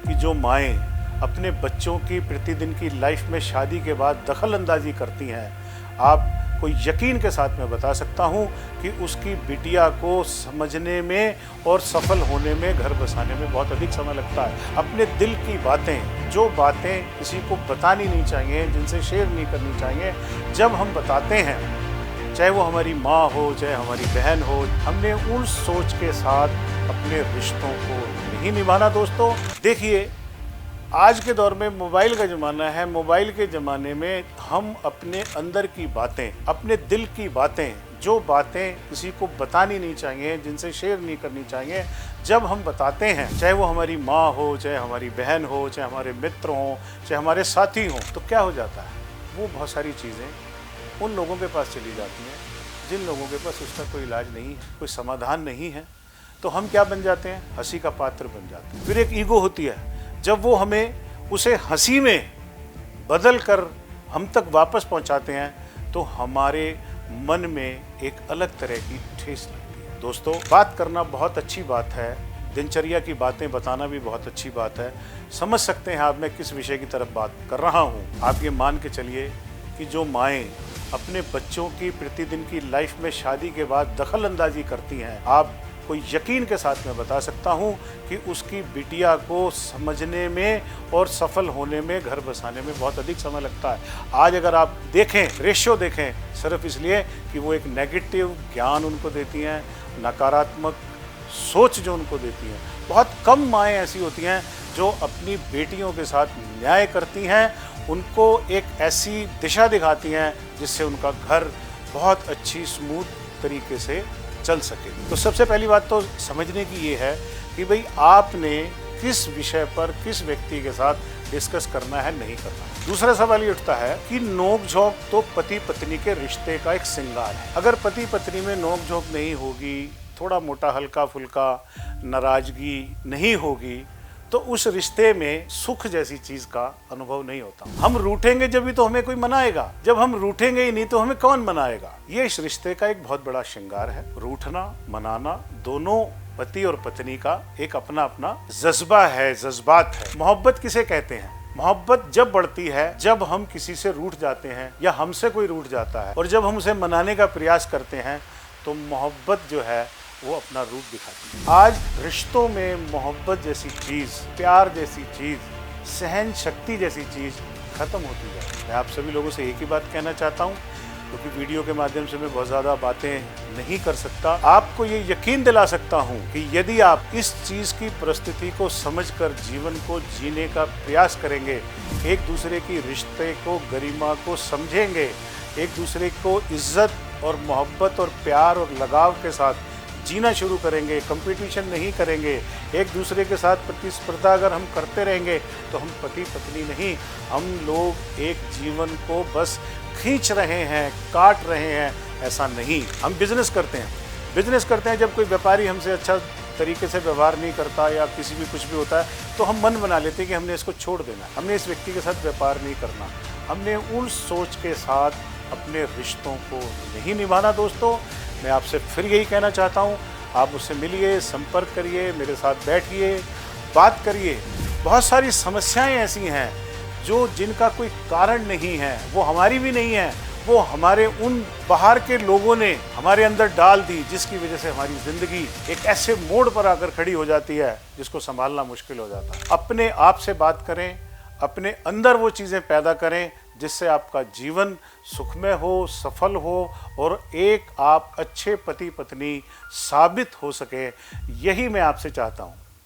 कि जो माएँ अपने बच्चों की प्रतिदिन की लाइफ में शादी के बाद दखल अंदाजी करती हैं, आपको यकीन के साथ मैं बता सकता हूं कि उसकी बिटिया को समझने में और सफल होने में, घर बसाने में बहुत अधिक समय लगता है। अपने दिल की बातें, जो बातें किसी को बतानी नहीं चाहिए, जिनसे शेयर नहीं करनी चाहिए, जब हम बताते हैं, चाहे वो हमारी माँ हो, चाहे हमारी बहन हो, हमने उस सोच के साथ अपने रिश्तों को नहीं निभाना। दोस्तों देखिए, आज के दौर में मोबाइल का ज़माना है। मोबाइल के ज़माने में हम अपने अंदर की बातें, अपने दिल की बातें, जो बातें किसी को बतानी नहीं चाहिए, जिनसे शेयर नहीं करनी चाहिए, जब हम बताते हैं, चाहे वो हमारी माँ हो, चाहे हमारी बहन हो, चाहे हमारे मित्र हों, चाहे हमारे साथी हों, तो क्या हो जाता है, वो बहुत सारी चीज़ें उन लोगों के पास चली जाती हैं जिन लोगों के पास उसका कोई इलाज नहीं है, कोई समाधान नहीं है। तो हम क्या बन जाते हैं? हंसी का पात्र बन जाते हैं। फिर एक ईगो होती है, जब वो हमें उसे हंसी में बदल कर हम तक वापस पहुंचाते हैं, तो हमारे मन में एक अलग तरह की ठेस लगती है। दोस्तों, बात करना बहुत अच्छी बात है, दिनचर्या की बातें बताना भी बहुत अच्छी बात है। समझ सकते हैं आप मैं किस विषय की तरफ बात कर रहा हूं। आप ये मान के चलिए कि जो माएँ अपने बच्चों की प्रतिदिन की लाइफ में शादी के बाद दखल अंदाजी करती हैं, आपको यकीन के साथ मैं बता सकता हूं कि उसकी बिटिया को समझने में और सफल होने में, घर बसाने में बहुत अधिक समय लगता है। आज अगर आप देखें, रेशियो देखें, सिर्फ इसलिए कि वो एक नेगेटिव ज्ञान उनको देती हैं, नकारात्मक सोच जो उनको देती हैं। बहुत कम माएँ ऐसी होती हैं जो अपनी बेटियों के साथ न्याय करती हैं, उनको एक ऐसी दिशा दिखाती हैं जिससे उनका घर बहुत अच्छी स्मूथ तरीके से चल सके। तो सबसे पहली बात तो समझने की ये है कि भाई आपने किस विषय पर, किस व्यक्ति के साथ डिस्कस करना है, नहीं करना है। दूसरा सवाल ये उठता है कि नोक झोंक तो पति पत्नी के रिश्ते का एक श्रृंगार है। अगर पति पत्नी में नोक झोंक नहीं होगी, थोड़ा मोटा हल्का फुल्का नाराजगी नहीं होगी, तो उस रिश्ते में सुख जैसी चीज का अनुभव नहीं होता। हम रूठेंगे जब भी तो हमें कोई मनाएगा, जब हम रूठेंगे ही नहीं तो हमें कौन मनाएगा। ये इस रिश्ते का एक बहुत बड़ा श्रृंगार है। रूठना, मनाना, दोनों पति और पत्नी का एक अपना अपना जज्बा है, जज्बात है। मोहब्बत किसे कहते हैं? मोहब्बत जब बढ़ती है जब हम किसी से रूठ जाते हैं या हमसे कोई रूठ जाता है, और जब हम उसे मनाने का प्रयास करते हैं तो मोहब्बत जो है वो अपना रूप दिखाती है। आज रिश्तों में मोहब्बत जैसी चीज़, प्यार जैसी चीज़, सहन शक्ति जैसी चीज़ खत्म होती है। मैं आप सभी लोगों से एक ही बात कहना चाहता हूँ, क्योंकि वीडियो के माध्यम से मैं बहुत ज़्यादा बातें नहीं कर सकता। आपको ये यकीन दिला सकता हूँ कि यदि आप इस चीज़ की परिस्थिति को समझकर जीवन को जीने का प्रयास करेंगे, एक दूसरे की रिश्ते को, गरिमा को समझेंगे, एक दूसरे को इज्जत और मोहब्बत और प्यार और लगाव के साथ जीना शुरू करेंगे, कंपटीशन नहीं करेंगे, एक दूसरे के साथ प्रतिस्पर्धा अगर हम करते रहेंगे तो हम पति पत्नी नहीं, हम लोग एक जीवन को बस खींच रहे हैं, काट रहे हैं, ऐसा नहीं। हम बिजनेस करते हैं, जब कोई व्यापारी हमसे अच्छा तरीके से व्यवहार नहीं करता या किसी भी कुछ भी होता है तो हम मन बना लेते हैं कि हमने इसको छोड़ देना, हमने इस व्यक्ति के साथ व्यापार नहीं करना, हमने उस सोच के साथ अपने रिश्तों को नहीं निभाना। दोस्तों, मैं आपसे फिर यही कहना चाहता हूँ, आप उससे मिलिए, संपर्क करिए, मेरे साथ बैठिए, बात करिए। बहुत सारी समस्याएं ऐसी हैं जो जिनका कोई कारण नहीं है, वो हमारी भी नहीं है, वो हमारे उन बाहर के लोगों ने हमारे अंदर डाल दी, जिसकी वजह से हमारी ज़िंदगी एक ऐसे मोड़ पर आकर खड़ी हो जाती है जिसको संभालना मुश्किल हो जाता है। अपने आप से बात करें, अपने अंदर वो चीज़ें पैदा करें जिससे आपका जीवन सुखमय हो, सफल हो और एक आप अच्छे पति पत्नी साबित हो सके। यही मैं आपसे चाहता हूँ।